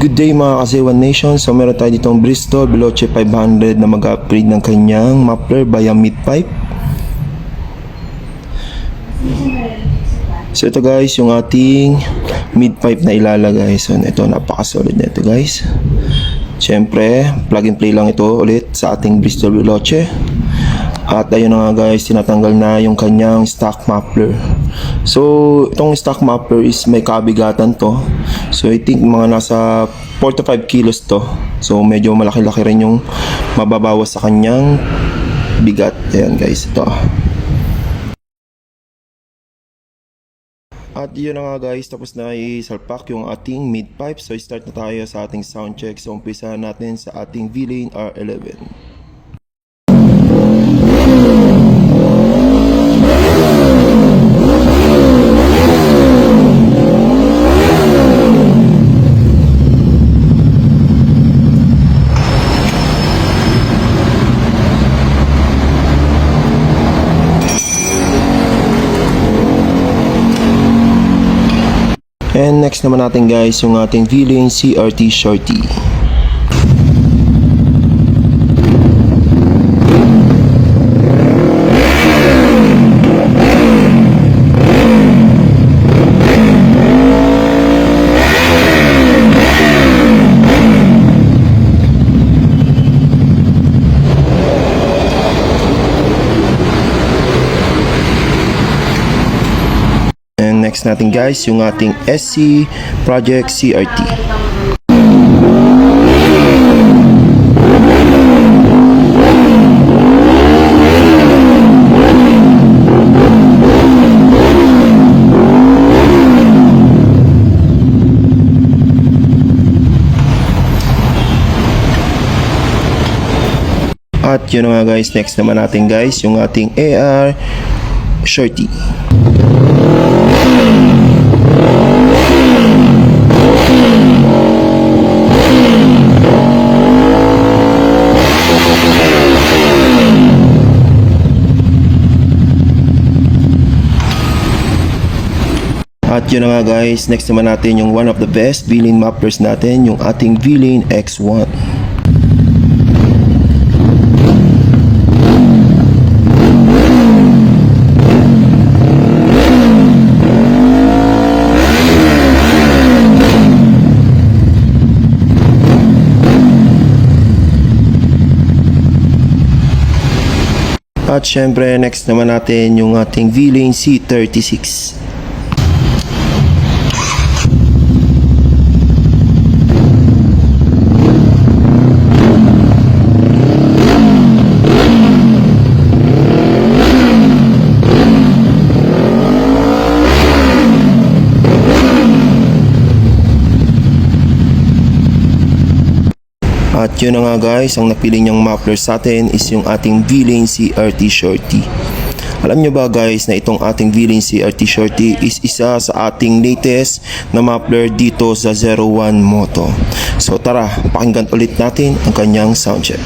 Good day mga Kasewan Nation. So meron tayo ditong Bristol Veloce 500 na mag-upgrade ng kanyang muffler via mid-pipe. So ito guys, yung ating mid-pipe na ilalagay. So ito, napaka-solid na ito guys. Siyempre, plug and play lang ito ulit sa ating Bristol Veloce. At ayun na nga guys, tinatanggal na yung kanyang stock muffler. So itong stock muffler is may kabigatan to. So I think mga nasa 4 to 5 kilos to. So medyo malaki-laki rin yung mababawas sa kanyang bigat. Ayan guys, ito. At yun na nga guys, tapos na isalpak yung ating mid-pipe. So start na tayo sa ating sound check. So umpisa natin sa ating V-Lane R11. And next naman natin guys, yung ating V-Lane CRT Shorty. Next natin guys, yung ating SC Project CRT. At yun nga guys, next naman natin guys, yung ating AR Shorty. At yun na nga guys, next naman natin yung one of the best V-Lane mufflers natin, yung ating V-Lane X1. At syempre, next naman natin yung ating V-Lane C36. At yun na nga guys, ang napili niyang muffler sa atin is yung ating V-Lane CRT Shorty. Alam nyo ba guys na itong ating V-Lane CRT Shorty is isa sa ating latest na muffler dito sa 01 Moto. So tara, pakinggan ulit natin ang kanyang soundcheck.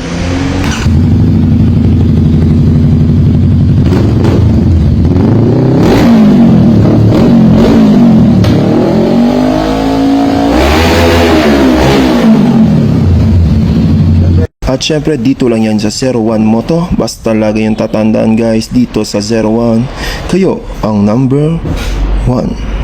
At syempre dito lang yan sa 01 Moto. Basta lagi yung tatandaan guys, dito sa 01, kayo ang number 1.